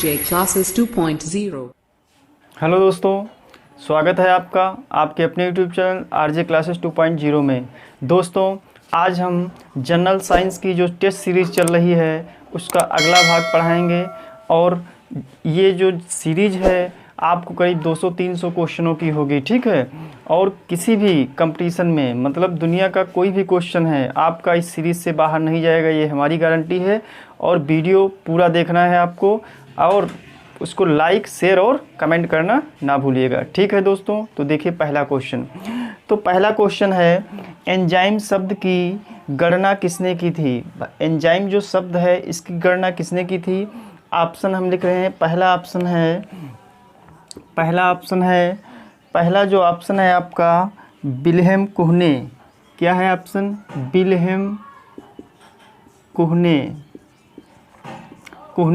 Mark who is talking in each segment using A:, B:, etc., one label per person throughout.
A: RJ Classes 2.0।
B: Hello दोस्तों, स्वागत है आपका आपके अपने यूट्यूब चैनल आरजे क्लासेस 2.0 में। दोस्तों, आज हम जनरल साइंस की जो टेस्ट सीरीज़ चल रही है उसका अगला भाग पढ़ाएंगे। और ये जो सीरीज़ है आपको करीब 200-300 क्वेश्चनों की होगी, ठीक है। और किसी भी कंपटीशन में मतलब दुनिया का कोई भी क्वेश्चन है आपका इस सीरीज़ से बाहर नहीं जाएगा, ये हमारी गारंटी है। और वीडियो पूरा देखना है आपको और उसको लाइक, शेयर और कमेंट करना ना भूलिएगा, ठीक है दोस्तों। तो देखिए पहला क्वेश्चन। तो पहला क्वेश्चन है, एंजाइम शब्द की गणना किसने की थी। एंजाइम जो शब्द है इसकी गणना किसने की थी। ऑप्शन हम लिख रहे हैं। पहला जो ऑप्शन है आपका विल्हेम कोहने। क्या है ऑप्शन? विल्हेम कोहने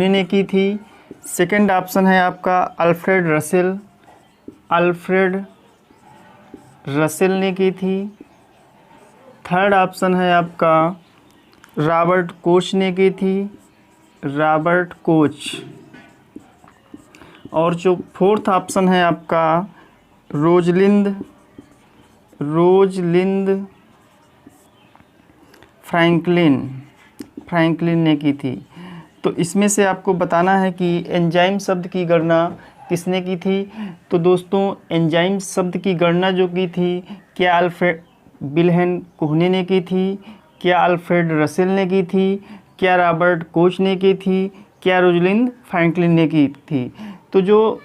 B: ने की थी। सेकंड ऑप्शन है आपका अल्फ्रेड रसेल ने की थी। थर्ड ऑप्शन है आपका रॉबर्ट कोच ने की थी। और जो फोर्थ ऑप्शन है आपका रोजलिंद फ्रैंकलिन ने की थी। तो इसमें से आपको बताना है कि एंजाइम शब्द की गणना किसने की थी। तो दोस्तों, एंजाइम शब्द की गणना जो की थी, क्या अल्फ्रेड विल्हेम कोहने ने की थी, क्या अल्फ्रेड रसेल ने की थी, क्या रॉबर्ट कोच ने की थी, क्या रोजलिंद फ्रैंकलिन ने की थी। तो जो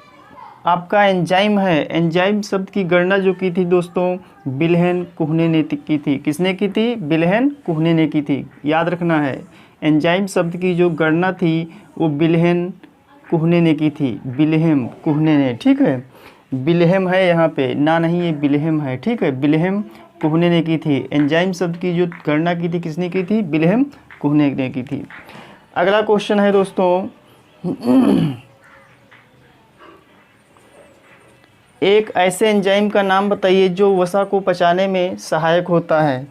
B: आपका एंजाइम है, एंजाइम शब्द की गणना जो की थी दोस्तों, विल्हेम कोहने ने की थी। किसने की थी? विल्हेम कोहने ने की थी। याद रखना है, एंजाइम शब्द की जो गणना थी वो विल्हेम कोहने ने की थी। विल्हेम कोहने ने, ठीक है। विल्हेम है यहाँ पे ना, नहीं ये विल्हेम है, ठीक है। विल्हेम कोहने ने की थी। एंजाइम शब्द की जो गणना की थी किसने की थी? विल्हेम कोहने ने की थी। अगला क्वेश्चन है दोस्तों, एक ऐसे एंजाइम का नाम बताइए जो वसा को पचाने में सहायक होता है।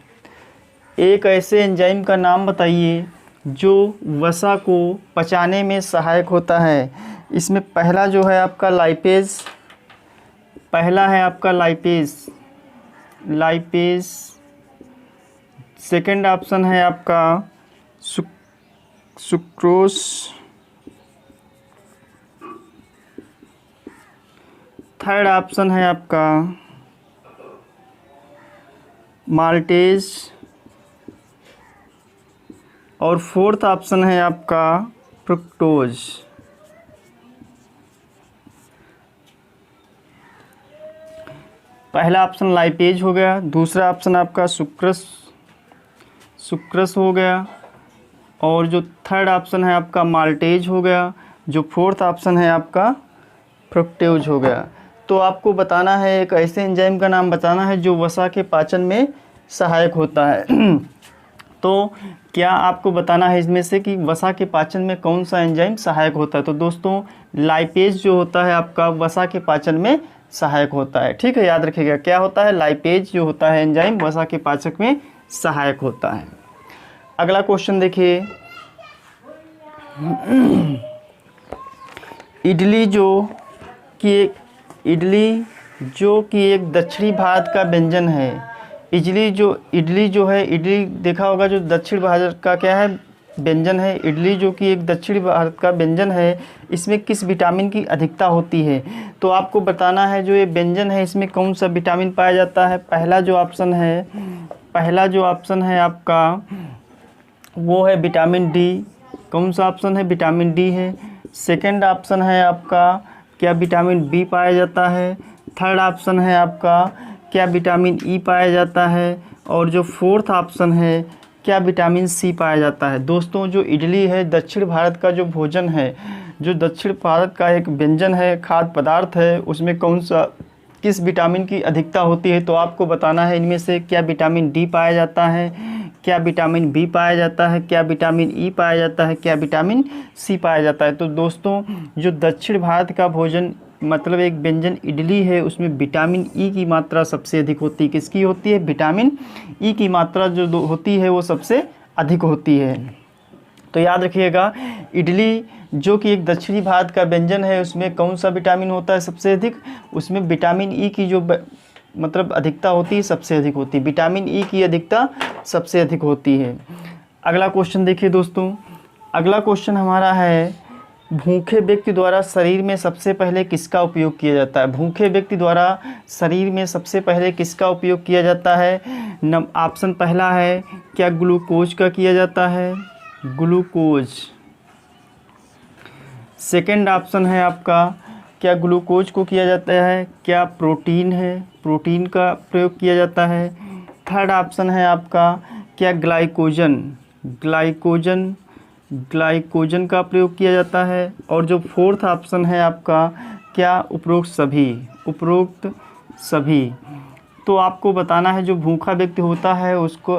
B: एक ऐसे एंजाइम का नाम बताइए जो वसा को पचाने में सहायक होता है। इसमें पहला जो है आपका लाइपेज। सेकंड ऑप्शन है आपका सुक्रोज। थर्ड ऑप्शन है आपका माल्टेज। और फोर्थ ऑप्शन है आपका फ्रुक्टोज। पहला ऑप्शन लाइपेज हो गया, दूसरा ऑप्शन आपका सुक्रस हो गया, और जो थर्ड ऑप्शन है आपका माल्टेज हो गया, जो फोर्थ ऑप्शन है आपका फ्रुक्टोज हो गया। तो आपको बताना है, एक ऐसे एंजाइम का नाम बताना है जो वसा के पाचन में सहायक होता है। तो क्या आपको बताना है इसमें से कि वसा के पाचन में कौन सा एंजाइम सहायक होता है। तो दोस्तों, लाइपेज जो होता है आपका वसा के पाचन में सहायक होता है, ठीक है। याद रखिएगा क्या होता है, लाइपेज जो होता है एंजाइम वसा के पाचक में सहायक होता है। अगला क्वेश्चन देखिए, इडली जो कि एक दक्षिणी भारत का व्यंजन है। इडली जो है, इडली देखा होगा जो दक्षिण भारत का क्या है, व्यंजन है। इडली जो कि एक दक्षिण भारत का व्यंजन है, इसमें किस विटामिन की अधिकता होती है। तो आपको बताना है जो ये व्यंजन है इसमें कौन सा विटामिन पाया जाता है। पहला जो ऑप्शन है आपका वो है विटामिन डी। कौन सा ऑप्शन है? विटामिन डी है। सेकंड ऑप्शन है आपका क्या विटामिन बी पाया जाता है। थर्ड ऑप्शन है आपका क्या विटामिन ई पाया जाता है। और जो फोर्थ ऑप्शन है क्या विटामिन सी पाया जाता है। दोस्तों, जो इडली है दक्षिण भारत का जो भोजन है, जो दक्षिण भारत का एक व्यंजन है, खाद्य पदार्थ है, उसमें किस विटामिन की अधिकता होती है। तो आपको बताना है इनमें से क्या विटामिन डी पाया जाता है, क्या विटामिन बी पाया जाता है, क्या विटामिन ई पाया जाता है, क्या विटामिन सी पाया जाता है। तो दोस्तों, जो दक्षिण भारत का भोजन मतलब एक व्यंजन इडली है, उसमें विटामिन ई की मात्रा सबसे अधिक होती है। किसकी होती है? विटामिन ई की मात्रा जो होती है वो सबसे अधिक होती है। तो याद रखिएगा, इडली जो कि एक दक्षिणी भारत का व्यंजन है, उसमें कौन सा विटामिन होता है सबसे अधिक? उसमें विटामिन ई की जो मतलब अधिकता होती है सबसे अधिक होती है, विटामिन ई की अधिकता सबसे अधिक होती है। अगला क्वेश्चन देखिए दोस्तों, अगला क्वेश्चन हमारा है, भूखे व्यक्ति द्वारा शरीर में सबसे पहले किसका उपयोग किया जाता है? भूखे व्यक्ति द्वारा शरीर में सबसे पहले किसका उपयोग किया जाता है? ऑप्शन पहला है, क्या ग्लूकोज का किया जाता है? ग्लूकोज। सेकंड ऑप्शन है आपका, क्या ग्लूकोज को किया जाता है? क्या प्रोटीन है? प्रोटीन का प्रयोग किया जाता है। थर्ड ऑप्शन है आपका, क्या ग्लाइकोजन? ग्लाइकोजन का प्रयोग किया जाता है। और जो फोर्थ ऑप्शन है आपका, क्या उपरोक्त सभी। तो आपको बताना है, जो भूखा व्यक्ति होता है उसको,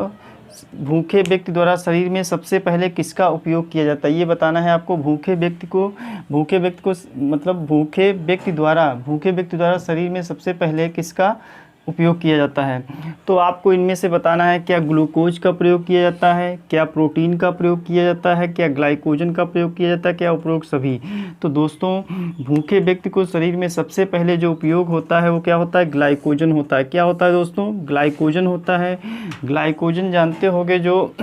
B: भूखे व्यक्ति द्वारा शरीर में सबसे पहले किसका उपयोग किया जाता है, ये बताना है आपको। भूखे व्यक्ति को मतलब भूखे व्यक्ति द्वारा शरीर में सबसे पहले किसका उपयोग किया जाता है। तो आपको इनमें से बताना है, क्या ग्लूकोज का प्रयोग किया जाता है, क्या प्रोटीन का प्रयोग किया जाता है, क्या ग्लाइकोजन का प्रयोग किया जाता है, क्या उपरोक्त सभी। तो दोस्तों, भूखे व्यक्ति को शरीर में सबसे पहले जो उपयोग होता है वो क्या होता है? ग्लाइकोजन होता है। क्या होता है दोस्तों? ग्लाइकोजन होता है। ग्लाइकोजन जानते होंगे, जो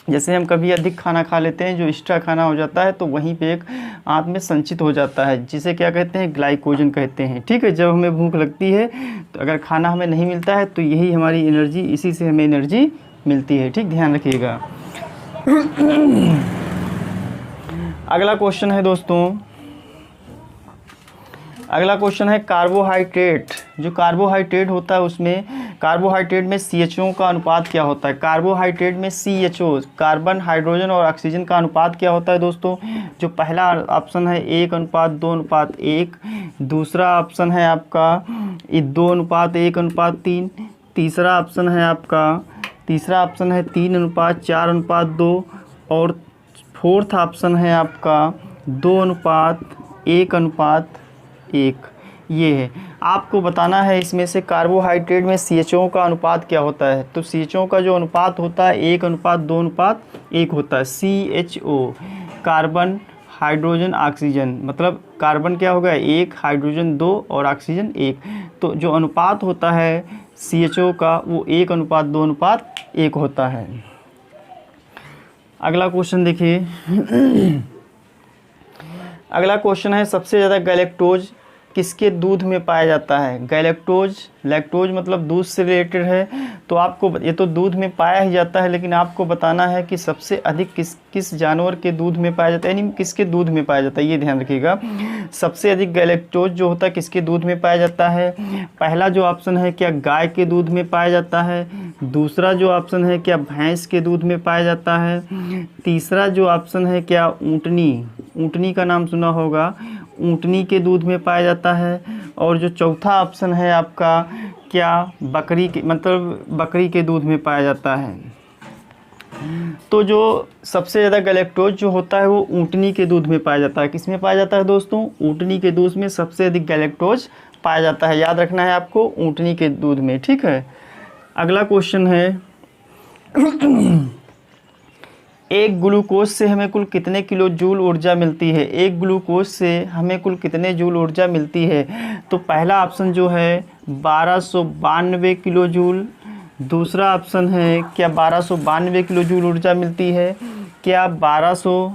B: जैसे हम कभी अधिक खाना खा लेते हैं, जो एक्स्ट्रा खाना हो जाता है, तो वहीं पे एक आंत में संचित हो जाता है, जिसे क्या कहते हैं? ग्लाइकोजन कहते हैं। ठीक है, जब हमें भूख लगती है तो अगर खाना हमें नहीं मिलता है तो यही हमारी एनर्जी, इसी से हमें एनर्जी मिलती है। ठीक, ध्यान रखिएगा। अगला क्वेश्चन है दोस्तों, अगला क्वेश्चन है कार्बोहाइड्रेट। जो कार्बोहाइड्रेट होता है उसमें, कार्बोहाइड्रेट में CHO का अनुपात क्या होता है? कार्बोहाइड्रेट में CHO, कार्बन, हाइड्रोजन और ऑक्सीजन का अनुपात क्या होता है दोस्तों? जो पहला ऑप्शन है 1:2:1, दूसरा ऑप्शन है आपका 2:1:3, तीसरा ऑप्शन है आपका 3:4:2 और फोर्थ ऑप्शन है आपका 2:1:1। ये है। आपको बताना है इसमें से कार्बोहाइड्रेट में CHO का अनुपात क्या होता है। तो CHO का जो अनुपात होता है 1:2:1 होता है। CHO, कार्बन, हाइड्रोजन, ऑक्सीजन, मतलब कार्बन क्या होगा 1, हाइड्रोजन 2 और ऑक्सीजन 1। तो जो अनुपात होता है CHO का वो 1:2:1 होता है। अगला क्वेश्चन देखिए। अगला क्वेश्चन है, सबसे ज़्यादा गैलेक्टोज किसके दूध में पाया जाता है? लैक्टोज मतलब दूध से रिलेटेड है। तो आपको, ये तो दूध में पाया ही जाता है, लेकिन आपको बताना है कि सबसे अधिक किस जानवर के दूध में पाया जाता है, यानी किसके दूध में पाया जाता है, ये ध्यान रखिएगा। सबसे अधिक गैलेक्टोज जो होता है किसके दूध में पाया जाता है? पहला जो ऑप्शन है, क्या गाय के दूध में पाया जाता है। दूसरा जो ऑप्शन है, क्या भैंस के दूध में पाया जाता है। तीसरा जो ऑप्शन है, क्या ऊँटनी का नाम सुना होगा, ऊँटनी के दूध में पाया जाता है। और जो चौथा ऑप्शन है आपका, क्या बकरी के दूध में पाया जाता है। तो जो सबसे ज़्यादा गैलेक्टोज जो होता है वो ऊँटनी के दूध में पाया जाता है। किस में पाया जाता है दोस्तों? ऊँटनी के दूध में सबसे अधिक गैलेक्टोज पाया जाता है। याद रखना है आपको, ऊँटनी के दूध में। ठीक है। अगला क्वेश्चन है, एक ग्लूकोज से हमें कुल कितने किलो जूल ऊर्जा मिलती है? एक ग्लूकोज से हमें कुल कितने जूल ऊर्जा मिलती है? तो पहला ऑप्शन जो है 1292 किलो जूल। दूसरा ऑप्शन है, क्या 1292 किलो जूल ऊर्जा मिलती है? क्या 1200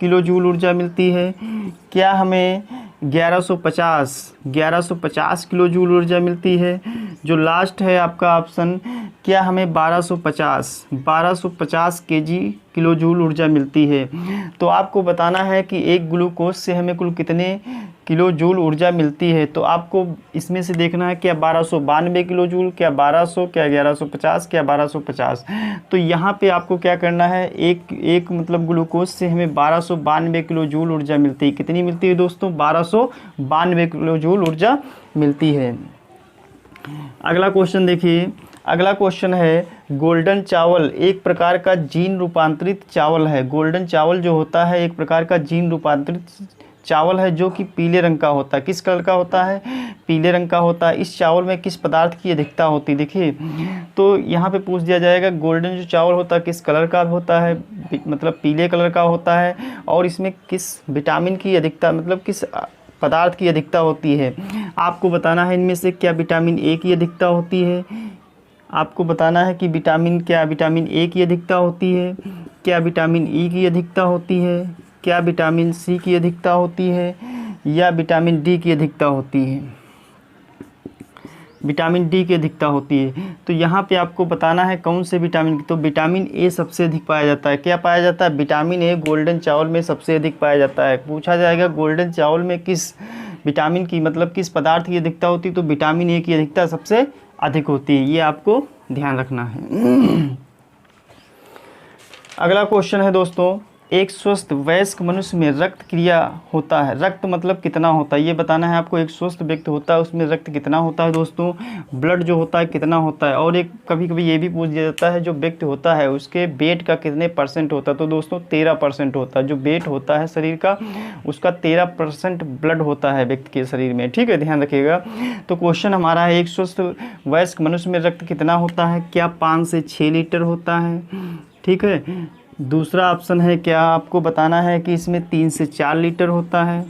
B: किलो जूल ऊर्जा मिलती है? क्या हमें 1150 किलो जूल ऊर्जा मिलती है? जो लास्ट है आपका ऑप्शन, क्या हमें 1250 किलो जूल ऊर्जा मिलती है? तो आपको बताना है कि एक ग्लूकोज से हमें कुल कितने किलो जूल ऊर्जा मिलती है। तो आपको इसमें से देखना है, क्या 1292 किलो जूल, क्या 1200, क्या 1150, क्या 1250। तो यहाँ पे आपको क्या करना है, एक मतलब ग्लूकोज से हमें 1292 किलो जूल ऊर्जा मिलती है। कितनी मिलती है दोस्तों? 1292 किलो जूल ऊर्जा मिलती है। अगला क्वेश्चन देखिए। अगला क्वेश्चन है, गोल्डन चावल एक प्रकार का जीन रूपांतरित चावल है। गोल्डन चावल जो होता है एक प्रकार का जीन रूपांतरित चावल है जो कि पीले रंग का होता है। किस कलर का होता है? पीले रंग का होता है। इस चावल में किस पदार्थ की अधिकता होती है? देखिए, तो यहाँ पे पूछ दिया जाएगा गोल्डन जो चावल होता है किस कलर का होता है, मतलब पीले कलर का होता है, और इसमें किस विटामिन की अधिकता, मतलब किस पदार्थ की अधिकता होती है। आपको बताना है इनमें से क्या विटामिन ए की अधिकता होती है। आपको बताना है कि विटामिन ए की अधिकता होती है, क्या विटामिन ई की अधिकता होती है, क्या विटामिन सी की अधिकता होती है, या विटामिन डी की अधिकता होती है। विटामिन डी की अधिकता होती है। तो यहाँ पे आपको बताना है कौन से विटामिन की। तो विटामिन ए सबसे अधिक पाया जाता है। क्या पाया जाता है? विटामिन ए गोल्डन चावल में सबसे अधिक पाया जाता है। पूछा जाएगा गोल्डन चावल में किस विटामिन की, मतलब किस पदार्थ की अधिकता होती है, तो विटामिन ए की अधिकता सबसे अधिक होती है। ये आपको ध्यान रखना है। अगला क्वेश्चन है दोस्तों, एक स्वस्थ वयस्क मनुष्य में रक्त क्रिया होता है, रक्त मतलब कितना होता है ये बताना है आपको। एक स्वस्थ व्यक्ति होता है उसमें रक्त कितना होता है दोस्तों, ब्लड जो होता है कितना होता है। और एक कभी कभी ये भी पूछ दिया जाता है जो व्यक्ति होता है उसके वेट का कितने % होता है, तो दोस्तों 13% होता है। जो वेट होता है शरीर का उसका 13% ब्लड होता है व्यक्ति के शरीर में, ठीक है, ध्यान रखिएगा। तो क्वेश्चन हमारा है एक स्वस्थ वयस्क मनुष्य में रक्त कितना होता है, क्या 5 से 6 लीटर होता है, ठीक है। दूसरा ऑप्शन है क्या आपको बताना है कि इसमें 3 से 4 लीटर होता है।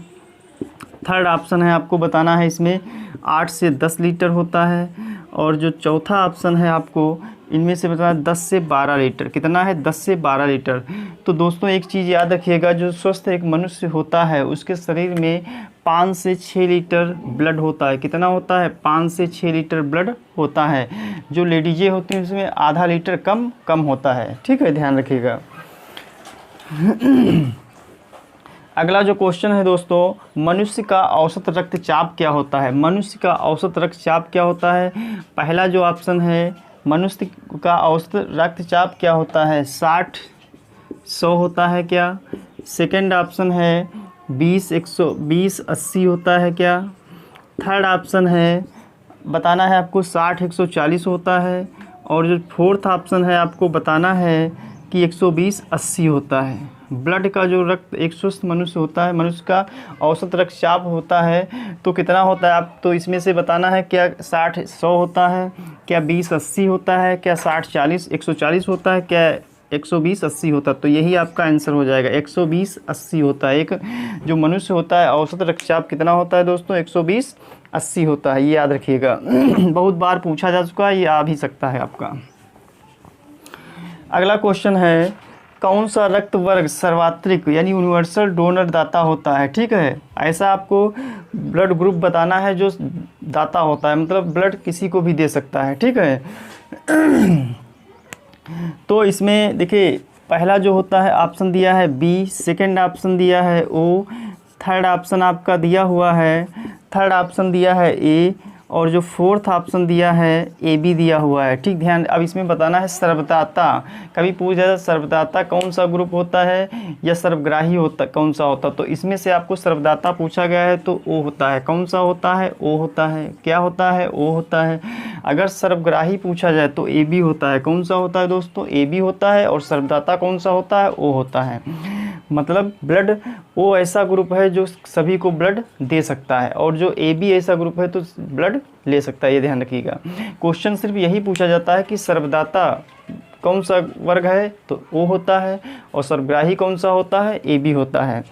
B: थर्ड ऑप्शन है आपको बताना है इसमें 8 से 10 लीटर होता है। और जो चौथा ऑप्शन है आपको इनमें से बताना 10 से 12 लीटर। कितना है? 10 से 12 लीटर। तो दोस्तों एक चीज़ याद रखिएगा, जो स्वस्थ एक मनुष्य होता है उसके शरीर में 5 से 6 लीटर ब्लड होता है। कितना होता है? 5 से 6 लीटर ब्लड होता है। जो लेडीजें होती हैं उसमें आधा लीटर कम होता है, ठीक है, ध्यान रखिएगा। अगला जो क्वेश्चन है दोस्तों, मनुष्य का औसत रक्तचाप क्या होता है। मनुष्य का औसत रक्तचाप क्या होता है? पहला जो ऑप्शन है मनुष्य का औसत रक्तचाप क्या होता है, 60-100 होता है क्या। सेकंड ऑप्शन है 20-120-80 होता है क्या। थर्ड ऑप्शन है बताना है आपको 60-140 होता है। और जो फोर्थ ऑप्शन है आपको बताना है कि 120-80 होता है। ब्लड का जो रक्त एक स्वस्थ मनुष्य होता है, मनुष्य का औसत रक्तचाप होता है तो कितना होता है आप, तो इसमें से बताना है क्या 60-100 होता है, क्या 20-80 होता है, क्या 60-40-140 होता है, क्या 120-80 होता है। तो यही आपका आंसर हो जाएगा, 120-80 होता है। एक जो मनुष्य होता है औसत रक्तचाप कितना होता है दोस्तों, 120-80 होता है, ये याद रखिएगा। बहुत बार पूछा जा चुका है, ये आ भी सकता है आपका। अगला क्वेश्चन है कौन सा रक्त वर्ग सर्वात्रिक यानी यूनिवर्सल डोनर दाता होता है, ठीक है। ऐसा आपको ब्लड ग्रुप बताना है जो दाता होता है, मतलब ब्लड किसी को भी दे सकता है, ठीक है। तो इसमें देखिए पहला जो होता है ऑप्शन दिया है बी, सेकंड ऑप्शन दिया है ओ, थर्ड ऑप्शन आपका दिया हुआ है, थर्ड ऑप्शन दिया है ए, और जो फोर्थ ऑप्शन दिया है ए बी दिया हुआ है, ठीक। ध्यान, अब इसमें बताना है सर्वदाता। कभी पूछ जाता है सर्वदाता कौन सा ग्रुप होता है या सर्वग्राही होता कौन सा होता, तो इसमें से आपको सर्वदाता पूछा गया है तो ओ होता है। कौन सा होता है? ओ होता है। क्या होता है? ओ होता है। अगर सर्वग्राही पूछा जाए तो ए बी होता है। कौन सा होता है दोस्तों? ए बी होता है। और सर्वदाता कौन सा होता है? ओ होता है। मतलब ब्लड ओ ऐसा ग्रुप है जो सभी को ब्लड दे सकता है, और जो ए बी ऐसा ग्रुप है तो ब्लड ले सकता है, ये ध्यान रखिएगा। क्वेश्चन सिर्फ यही पूछा जाता है कि सर्वदाता कौन सा वर्ग है, तो ओ होता है, और सर्वग्राही कौन सा होता है? ए बी होता है।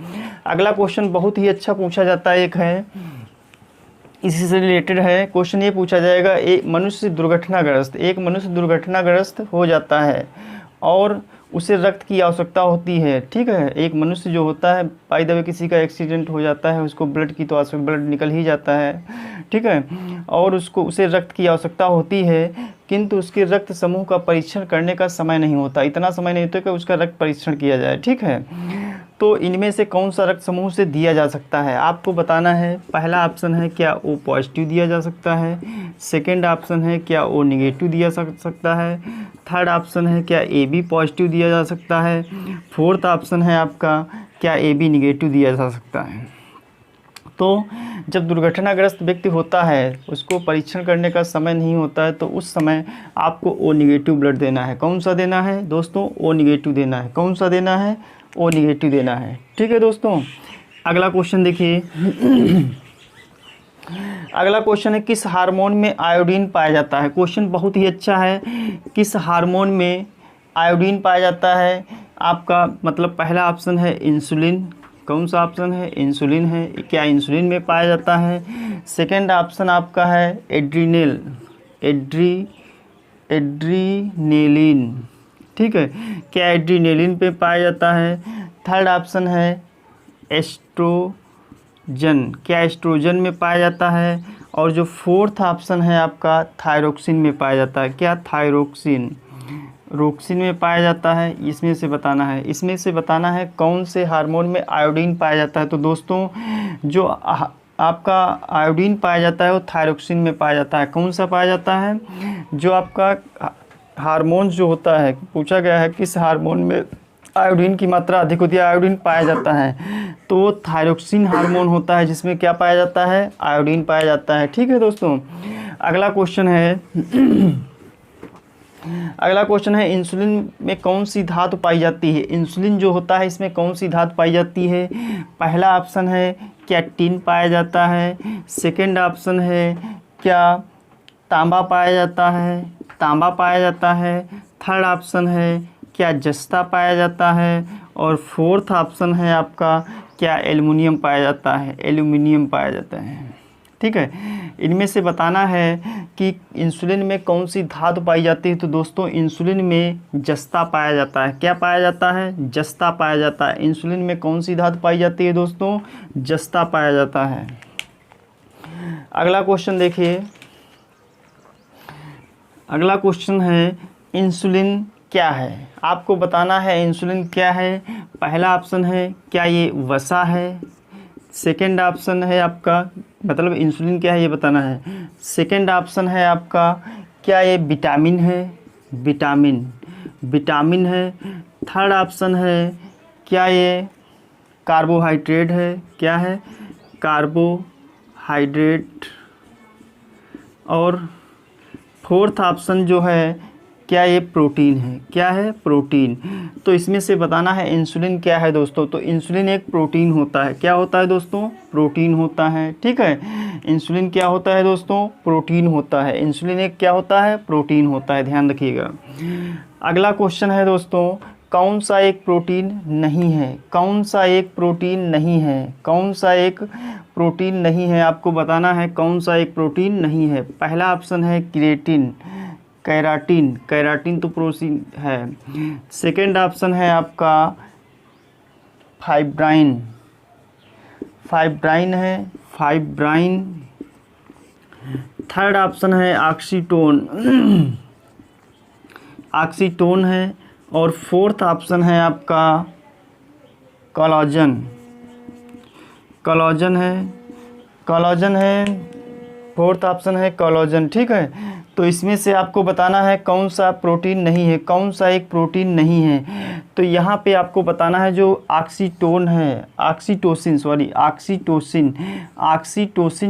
B: अगला क्वेश्चन बहुत ही अच्छा पूछा जाता है, एक है इसी से रिलेटेड है। क्वेश्चन ये पूछा जाएगा, एक मनुष्य दुर्घटनाग्रस्त हो जाता है और उसे रक्त की आवश्यकता होती है, ठीक है। एक मनुष्य जो होता है, बाय द वे किसी का एक्सीडेंट हो जाता है, उसको ब्लड की तो आवश्यकता, ब्लड निकल ही जाता है, ठीक है, और उसे रक्त की आवश्यकता होती है, किंतु उसके रक्त समूह का परीक्षण करने का समय नहीं होता, इतना समय नहीं होता कि उसका रक्त परीक्षण किया जाए, ठीक है। तो इनमें से कौन सा रक्त समूह से दिया जा सकता है, आपको बताना है। पहला ऑप्शन है क्या ओ पॉजिटिव दिया जा सकता है, सेकंड ऑप्शन है क्या ओ निगेटिव दिया जा सकता है, थर्ड ऑप्शन है क्या ए बी पॉजिटिव दिया जा सकता है, फोर्थ ऑप्शन है आपका क्या ए बी निगेटिव दिया जा सकता है। तो जब दुर्घटनाग्रस्त व्यक्ति होता है, उसको परीक्षण करने का समय नहीं होता है, तो उस समय आपको ओ निगेटिव ब्लड देना है। कौन सा देना है दोस्तों? ओ निगेटिव देना है। कौन सा देना है? ओ निगेटिव देना है, ठीक है दोस्तों। अगला क्वेश्चन देखिए। अगला क्वेश्चन है किस हार्मोन में आयोडीन पाया जाता है। क्वेश्चन बहुत ही अच्छा है। किस हार्मोन में आयोडीन पाया जाता है। आपका मतलब पहला ऑप्शन है इंसुलिन। कौन सा ऑप्शन है? इंसुलिन है। क्या इंसुलिन में पाया जाता है? सेकंड ऑप्शन आपका है एड्रीनेलिन। ठीक है, क्या एड्रीनेलिन पे पाया जाता है? थर्ड ऑप्शन है एस्ट्रोजन। क्या एस्ट्रोजन में पाया जाता है? और जो फोर्थ ऑप्शन है आपका थायरोक्सिन में पाया जाता है। क्या रोक्सिन में पाया जाता है। इसमें से बताना है। इसमें से बताना है कौन से हार्मोन में आयोडीन पाया जाता है। तो दोस्तों जो आपका आयोडीन पाया जाता है वो थायरोक्सिन में पाया जाता है। कौन सा पाया जाता है? जो आपका हार्मोन जो होता है, पूछा गया है किस हार्मोन में आयोडीन की मात्रा अधिक होती है, आयोडीन पाया जाता है, तो वो थायरोक्सिन हार्मोन होता है जिसमें क्या पाया जाता है? आयोडीन पाया जाता है। ठीक है दोस्तों, अगला क्वेश्चन है इंसुलिन में कौन सी धातु पाई जाती है। इंसुलिन जो होता है इसमें कौन सी धातु पाई जाती है। पहला ऑप्शन है क्या टिन पाया जाता है। सेकंड ऑप्शन है क्या तांबा पाया जाता है। थर्ड ऑप्शन है क्या जस्ता पाया जाता है। और फोर्थ ऑप्शन है आपका क्या एल्युमिनियम पाया जाता है। ठीक है, इनमें से बताना है कि इंसुलिन में कौन सी धातु पाई जाती है। तो दोस्तों इंसुलिन में जस्ता पाया जाता है। क्या पाया जाता है? जस्ता पाया जाता है। इंसुलिन में कौन सी धातु पाई जाती है दोस्तों? जस्ता पाया जाता है। अगला क्वेश्चन देखिए। अगला क्वेश्चन है इंसुलिन क्या है। आपको बताना है इंसुलिन क्या है। पहला ऑप्शन है क्या ये वसा है। सेकंड ऑप्शन है आपका मतलब इंसुलिन क्या है ये बताना है। सेकंड ऑप्शन है आपका क्या ये विटामिन है। विटामिन है। थर्ड ऑप्शन है क्या ये कार्बोहाइड्रेट है। क्या है? कार्बोहाइड्रेट। और फोर्थ ऑप्शन जो है क्या ये प्रोटीन है। क्या है? प्रोटीन। तो इसमें से बताना है इंसुलिन क्या है दोस्तों। तो इंसुलिन एक प्रोटीन होता है। क्या होता है दोस्तों? प्रोटीन होता है। ठीक है, इंसुलिन क्या होता है दोस्तों? प्रोटीन होता है। इंसुलिन एक क्या होता है? प्रोटीन होता है, ध्यान रखिएगा। अगला क्वेश्चन है दोस्तों कौन सा एक प्रोटीन नहीं है। आपको बताना है कौन सा एक प्रोटीन नहीं है। पहला ऑप्शन है कैराटिन तो प्रोटीन है। सेकंड ऑप्शन है आपका फाइब्राइन है। थर्ड ऑप्शन है ऑक्सीटोन है। और फोर्थ ऑप्शन है आपका कोलाजन है। फोर्थ ऑप्शन है कोलाजन। ठीक है, तो इसमें से आपको बताना है कौन सा प्रोटीन नहीं है, कौन सा एक प्रोटीन नहीं है। तो यहाँ पे आपको बताना है जो ऑक्सीटोसिन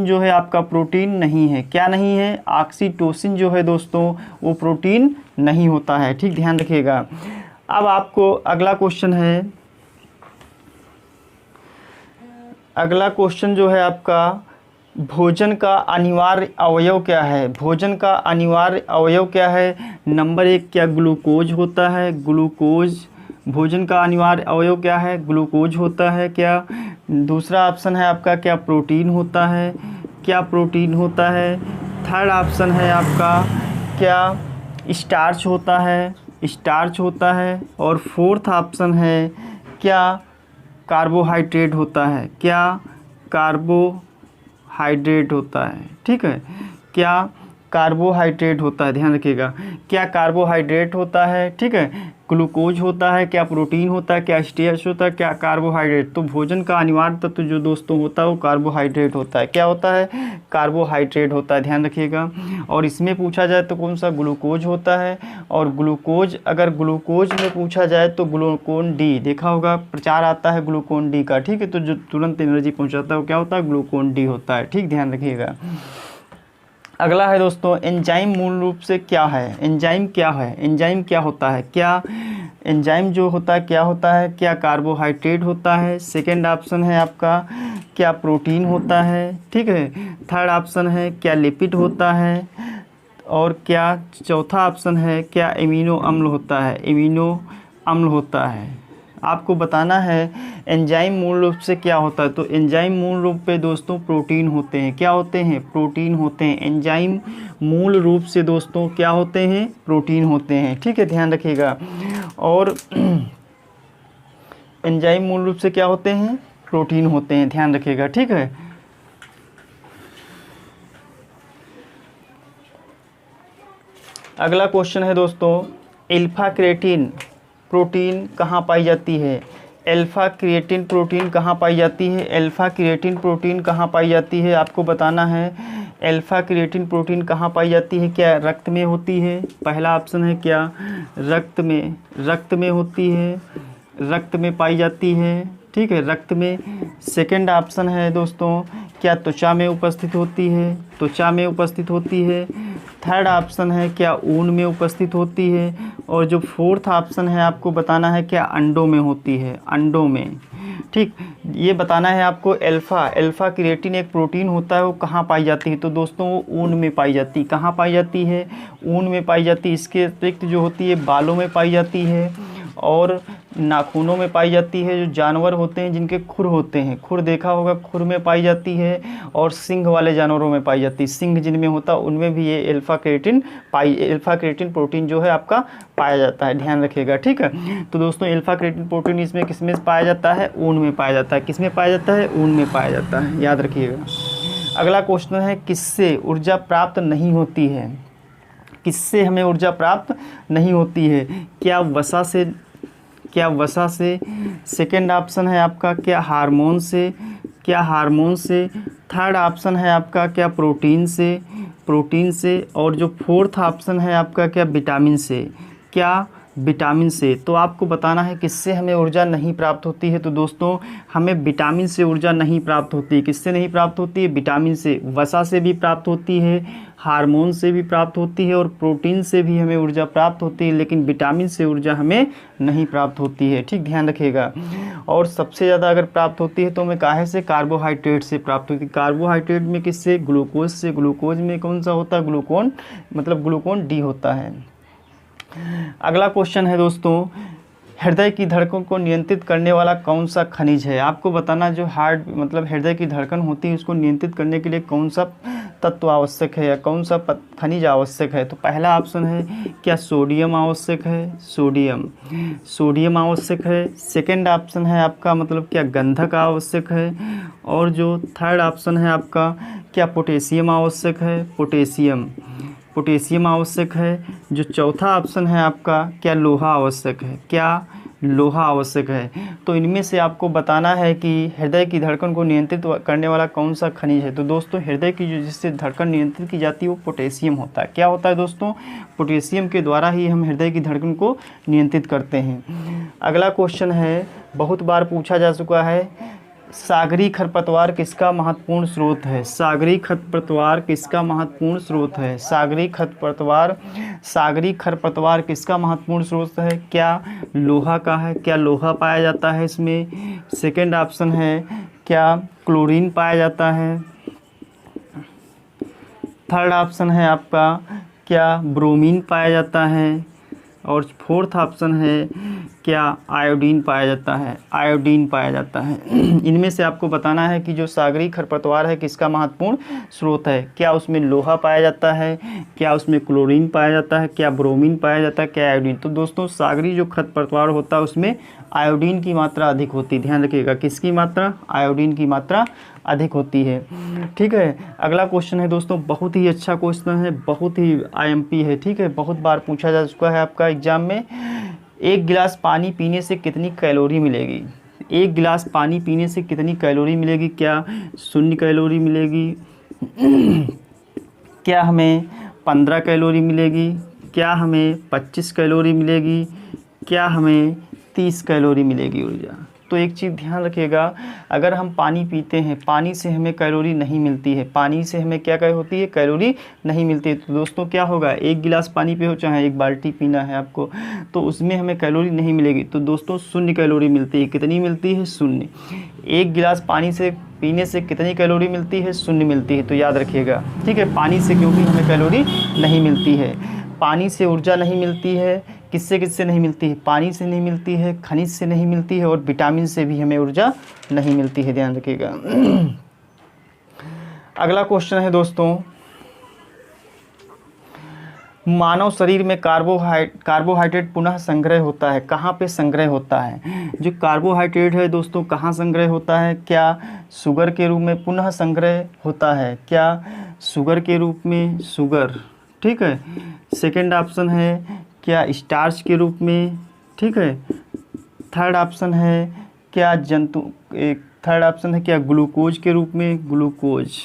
B: जो है आपका प्रोटीन नहीं है। क्या नहीं है? ऑक्सीटोसिन जो है दोस्तों वो प्रोटीन नहीं होता है। ठीक, ध्यान रखिएगा। अब आपको अगला क्वेश्चन जो है आपका भोजन का अनिवार्य अवयव क्या है। नंबर 1 क्या ग्लूकोज होता है। भोजन का अनिवार्य अवयव क्या है? ग्लूकोज होता है। क्या दूसरा ऑप्शन है आपका क्या प्रोटीन होता है। थर्ड ऑप्शन है आपका क्या स्टार्च होता है। और फोर्थ ऑप्शन है क्या कार्बोहाइड्रेट होता है। ठीक है, क्या कार्बोहाइड्रेट होता है, ध्यान रखिएगा। क्या कार्बोहाइड्रेट होता है। ठीक है, ग्लूकोज होता है, क्या प्रोटीन होता है, क्या स्टार्च होता है, क्या कार्बोहाइड्रेट। तो भोजन का अनिवार्य तत्व जो दोस्तों होता है वो कार्बोहाइड्रेट होता है। क्या होता है? कार्बोहाइड्रेट होता है, ध्यान रखिएगा। और इसमें पूछा जाए तो कौन सा? ग्लूकोज होता है। और अगर ग्लूकोज में पूछा जाए तो ग्लूकोन डी, देखा होगा प्रचार आता है ग्लूकोन डी का। ठीक है, तो जो तुरंत एनर्जी पहुँचाता है वो क्या होता है? ग्लूकोन डी होता है। ठीक, ध्यान रखिएगा। अगला है दोस्तों एंजाइम मूल रूप से क्या है। एंजाइम क्या होता है। क्या एंजाइम जो होता है क्या होता है, क्या कार्बोहाइड्रेट होता है। सेकंड ऑप्शन है आपका क्या प्रोटीन होता है, ठीक है। थर्ड ऑप्शन है क्या लिपिड होता है, और क्या चौथा ऑप्शन है क्या एमिनो अम्ल होता है, एमिनो अम्ल होता है। आपको बताना है एंजाइम मूल रूप से क्या होता है। तो एंजाइम मूल रूप पे दोस्तों प्रोटीन होते हैं। क्या होते हैं, प्रोटीन होते हैं। एंजाइम मूल रूप से दोस्तों क्या होते हैं, प्रोटीन होते हैं, ठीक है, ध्यान रखिएगा। और एंजाइम मूल रूप से क्या होते हैं, प्रोटीन होते हैं, ध्यान रखिएगा, ठीक है। अगला क्वेश्चन है दोस्तों, अल्फा क्रिएटिन प्रोटीन कहाँ पाई जाती है। अल्फा क्रिएटिन प्रोटीन कहाँ पाई जाती है, अल्फा क्रिएटिन प्रोटीन कहाँ पाई जाती है। आपको बताना है अल्फा क्रिएटिन प्रोटीन कहाँ पाई जाती है। क्या रक्त में होती है, पहला ऑप्शन है क्या रक्त में होती है, रक्त में पाई जाती है, ठीक है, रक्त में। सेकंड ऑप्शन है दोस्तों क्या त्वचा में उपस्थित होती है, त्वचा में उपस्थित होती है। थर्ड ऑप्शन है क्या ऊन में उपस्थित होती है, और जो फोर्थ ऑप्शन है आपको बताना है क्या अंडों में होती है, अंडों में, ठीक। ये बताना है आपको अल्फा क्रिएटिन एक प्रोटीन होता है, वो कहाँ पाई जाती है। तो दोस्तों वो ऊन में पाई जाती है। कहाँ पाई जाती है, ऊन में पाई जाती है। इसके अतिरिक्त जो होती है बालों में पाई जाती है और नाखूनों में पाई जाती है। जो जानवर होते हैं जिनके खुर होते हैं, खुर देखा होगा, खुर में पाई जाती है, और सींग वाले जानवरों में पाई जाती है। सींग जिनमें होता है उनमें भी ये अल्फा क्रिएटिन प्रोटीन जो है आपका पाया जाता है, ध्यान रखिएगा, ठीक है। तो दोस्तों अल्फा क्रिएटिन प्रोटीन इसमें किसमें पाया जाता है, ऊन में पाया जाता है। किसमें पाया जाता है, ऊन में पाया जाता है, याद रखिएगा। अगला क्वेश्चन है किससे ऊर्जा प्राप्त नहीं होती है, किससे हमें ऊर्जा प्राप्त नहीं होती है। क्या वसा से, क्या वसा से। सेकंड ऑप्शन है आपका क्या हार्मोन से, क्या हार्मोन से। थर्ड ऑप्शन है आपका क्या प्रोटीन से, प्रोटीन से। और जो फोर्थ ऑप्शन है आपका क्या विटामिन से, क्या विटामिन से। तो आपको बताना है किससे हमें ऊर्जा नहीं प्राप्त होती है। तो दोस्तों हमें विटामिन से ऊर्जा नहीं प्राप्त होती है। किससे नहीं प्राप्त होती है, विटामिन से। वसा से भी प्राप्त होती है, हार्मोन से भी प्राप्त होती है, और प्रोटीन से भी हमें ऊर्जा प्राप्त होती है, लेकिन विटामिन से ऊर्जा हमें नहीं प्राप्त होती है, ठीक, ध्यान रखिएगा। और सबसे ज़्यादा अगर प्राप्त होती है तो हमें काहे से, कार्बोहाइड्रेट से प्राप्त होती है। कार्बोहाइड्रेट में किससे, ग्लूकोज से। ग्लूकोज में कौन सा होता है, ग्लूकोन, मतलब ग्लूकोन डी होता है। अगला क्वेश्चन है दोस्तों, हृदय की धड़कन को नियंत्रित करने वाला कौन सा खनिज है। आपको बताना जो हार्ट मतलब हृदय की धड़कन होती है उसको नियंत्रित करने के लिए कौन सा तत्व आवश्यक है या कौन सा खनिज आवश्यक है। तो पहला ऑप्शन है क्या सोडियम आवश्यक है, सोडियम आवश्यक है। सेकंड ऑप्शन है आपका मतलब क्या गंधक आवश्यक है। और जो थर्ड ऑप्शन है आपका क्या पोटेशियम आवश्यक है, पोटेशियम आवश्यक है। जो चौथा ऑप्शन है आपका क्या लोहा आवश्यक है, क्या लोहा आवश्यक है। तो इनमें से आपको बताना है कि हृदय की धड़कन को नियंत्रित करने वाला कौन सा खनिज है। तो दोस्तों हृदय की जो जिससे धड़कन नियंत्रित की जाती है वो पोटेशियम होता है। क्या होता है दोस्तों, पोटेशियम के द्वारा ही हम हृदय की धड़कन को नियंत्रित करते हैं। अगला क्वेश्चन है, बहुत बार पूछा जा चुका है, सागरी खरपतवार किसका महत्वपूर्ण स्रोत है। सागरी खरपतवार किसका महत्वपूर्ण स्रोत है, सागरी खरपतवार किसका महत्वपूर्ण स्रोत है। क्या लोहा का है, क्या लोहा पाया जाता है इसमें। सेकंड ऑप्शन है क्या क्लोरीन पाया जाता है। थर्ड ऑप्शन है आपका क्या ब्रोमीन पाया जाता है। और फोर्थ ऑप्शन है क्या आयोडीन पाया जाता है, आयोडीन पाया जाता है। इनमें से आपको बताना है कि जो सागरी खरपतवार है किसका महत्वपूर्ण स्रोत है। क्या उसमें लोहा पाया जाता है, क्या उसमें क्लोरीन पाया जाता है, क्या ब्रोमीन पाया जाता है, क्या आयोडीन। तो दोस्तों सागरी जो खरपतवार होता है उसमें आयोडीन की मात्रा अधिक होती है, ध्यान रखिएगा, किसकी मात्रा, आयोडीन की मात्रा अधिक होती है, ठीक है। अगला क्वेश्चन है दोस्तों, बहुत ही अच्छा क्वेश्चन है, बहुत ही आईएमपी है, ठीक है, बहुत बार पूछा जा चुका है आपका एग्जाम में। एक गिलास पानी पीने से कितनी कैलोरी मिलेगी, एक गिलास पानी पीने से कितनी कैलोरी मिलेगी। क्या 0 कैलोरी मिलेगी, क्या हमें 15 कैलोरी मिलेगी, क्या हमें 25 कैलोरी मिलेगी, क्या हमें 30 कैलोरी मिलेगी ऊर्जा। दोस्तों एक चीज़ ध्यान रखिएगा, अगर हम पानी पीते हैं, पानी से हमें कैलोरी नहीं मिलती है, पानी से हमें क्या क्या होती है, कैलोरी नहीं मिलती है। तो दोस्तों क्या होगा, एक गिलास पानी पियो चाहे एक बाल्टी पीना है आपको, तो उसमें हमें कैलोरी नहीं मिलेगी। तो दोस्तों शून्य कैलोरी मिलती है। कितनी मिलती है, शून्य। एक गिलास पानी से पीने से कितनी कैलोरी मिलती है, शून्य मिलती है। तो याद रखिएगा, ठीक है, पानी से क्योंकि हमें कैलोरी नहीं मिलती है। पानी से ऊर्जा नहीं मिलती है, किससे किससे नहीं मिलती है, पानी से नहीं मिलती है, खनिज से नहीं मिलती है, और विटामिन से भी हमें ऊर्जा नहीं मिलती है, ध्यान रखिएगा। अगला क्वेश्चन है दोस्तों, मानव शरीर में कार्बोहाइड्रेट पुनः संग्रह होता है, कहाँ पे संग्रह होता है। जो कार्बोहाइड्रेट है दोस्तों कहाँ संग्रह होता है, क्या शुगर के रूप में पुनः संग्रह होता है, क्या शुगर के रूप में, शुगर, ठीक है। सेकंड ऑप्शन है क्या स्टार्च के रूप में, ठीक है। थर्ड ऑप्शन है क्या थर्ड ऑप्शन है क्या ग्लूकोज के रूप में, ग्लूकोज।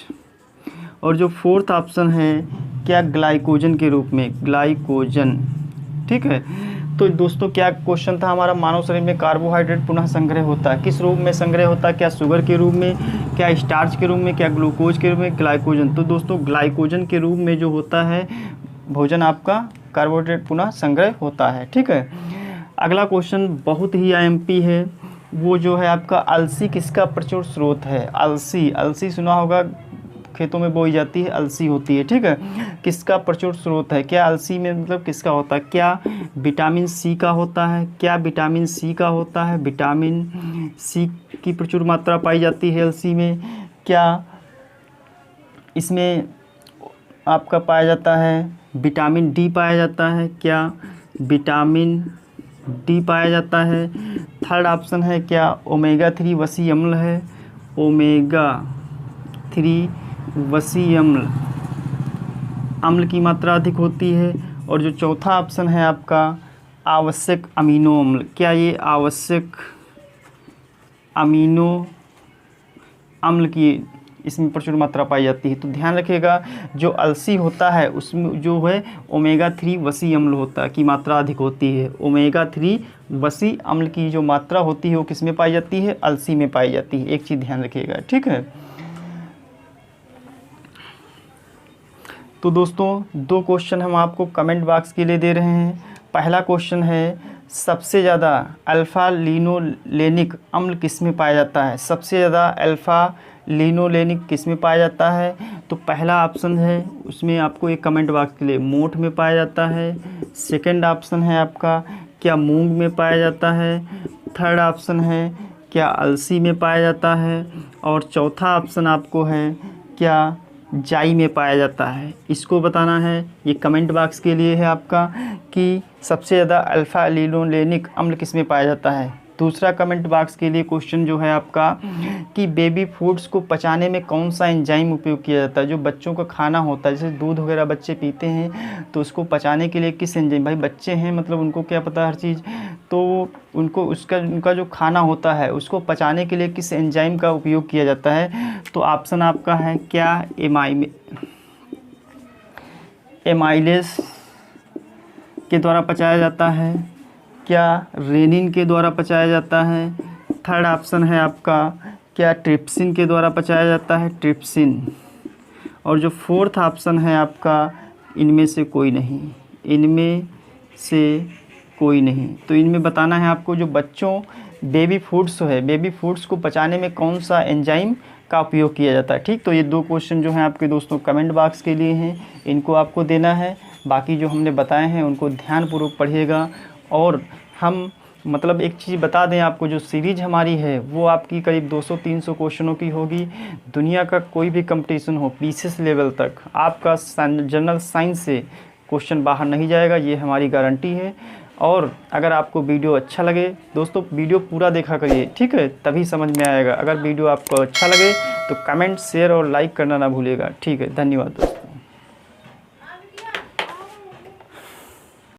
B: और जो फोर्थ ऑप्शन है क्या ग्लाइकोजन के रूप में, ग्लाइकोजन, ठीक है। तो दोस्तों क्या क्वेश्चन था हमारा, मानव शरीर में कार्बोहाइड्रेट पुनः संग्रह होता है, किस रूप में संग्रह होता है, क्या शुगर के रूप में, क्या स्टार्च के रूप में, क्या ग्लूकोज के रूप में, ग्लाइकोजन। तो दोस्तों ग्लाइकोजन के रूप में जो होता है भोजन आपका कार्बोहाइड्रेट पुनः संग्रह होता है, ठीक है। अगला क्वेश्चन बहुत ही आईएमपी है, वो जो है आपका अलसी किसका प्रचुर स्रोत है। अलसी सुना होगा, खेतों में बोई जाती है, अलसी होती है, ठीक है। किसका प्रचुर स्रोत है, क्या अलसी में मतलब किसका होता है, क्या विटामिन सी का होता है, क्या विटामिन सी का होता है, विटामिन सी की प्रचुर मात्रा पाई जाती है अलसी में, क्या इसमें आपका पाया जाता है विटामिन डी पाया जाता है, क्या विटामिन डी पाया जाता है। थर्ड ऑप्शन है क्या ओमेगा 3 वसी अम्ल है, ओमेगा 3 वसी अम्ल की मात्रा अधिक होती है। और जो चौथा ऑप्शन है आपका आवश्यक अमीनो अम्ल, क्या ये आवश्यक अमीनो अम्ल की इसमें प्रचुर मात्रा पाई जाती है। तो ध्यान रखिएगा जो अलसी होता है उसमें जो है ओमेगा 3 वसी अम्ल होता है की मात्रा अधिक होती है। ओमेगा 3 वसी अम्ल की जो मात्रा होती है वो किस में पाई जाती है, अलसी में पाई जाती है। एक चीज़ ध्यान रखिएगा, ठीक है। तो दोस्तों दो क्वेश्चन हम आपको कमेंट बॉक्स के लिए दे रहे हैं। पहला क्वेश्चन है सबसे ज़्यादा अल्फ़ा लिनोलेनिक अम्ल किस में पाया जाता है, सबसे ज़्यादा अल्फ़ा लिनोलेनिक किस में पाया जाता है। तो पहला ऑप्शन है उसमें आपको एक कमेंट बॉक्स के लिए मोठ में पाया जाता है। सेकंड ऑप्शन है आपका क्या मूंग में पाया जाता है। थर्ड ऑप्शन है क्या अलसी में पाया जाता है। और चौथा ऑप्शन आपको है क्या जाई में पाया जाता है। इसको बताना है, ये कमेंट बॉक्स के लिए है आपका कि सबसे ज़्यादा अल्फ़ा लिनोलेनिक अम्ल किस में पाया जाता है। दूसरा कमेंट बॉक्स के लिए क्वेश्चन जो है आपका कि बेबी फूड्स को पचाने में कौन सा एंजाइम उपयोग किया जाता है। जो बच्चों का खाना होता है जैसे दूध वगैरह बच्चे पीते हैं तो उसको पचाने के लिए किस एंजाइम, भाई बच्चे हैं मतलब उनको क्या पता हर चीज़, तो उनको उनका जो खाना होता है उसको पचाने के लिए किस एंजाइम का उपयोग किया जाता है। तो ऑप्शन आपका है क्या एमाइलेज के द्वारा पचाया जाता है, क्या रेनिन के द्वारा पचाया जाता है। थर्ड ऑप्शन है आपका क्या ट्रिप्सिन के द्वारा पचाया जाता है, ट्रिप्सिन। और जो फोर्थ ऑप्शन है आपका इनमें से कोई नहीं, इनमें से कोई नहीं। तो इनमें बताना है आपको जो बच्चों बेबी फूड्स है, बेबी फूड्स को पचाने में कौन सा एंजाइम का उपयोग किया जाता है। ठीक, तो ये दो क्वेश्चन जो हैं आपके दोस्तों कमेंट बॉक्स के लिए हैं, इनको आपको देना है। बाकी जो हमने बताए हैं उनको ध्यानपूर्वक पढ़िएगा। और हम मतलब एक चीज़ बता दें आपको, जो सीरीज़ हमारी है वो आपकी करीब 200-300 क्वेश्चनों की होगी। दुनिया का कोई भी कंपटीशन हो पीसीएस लेवल तक, आपका जनरल साइंस से क्वेश्चन बाहर नहीं जाएगा, ये हमारी गारंटी है। और अगर आपको वीडियो अच्छा लगे दोस्तों, वीडियो पूरा देखा करिए, ठीक है, तभी समझ में आएगा। अगर वीडियो आपको अच्छा लगे तो कमेंट, शेयर और लाइक करना ना भूलिएगा। ठीक है, धन्यवाद दोस्तों।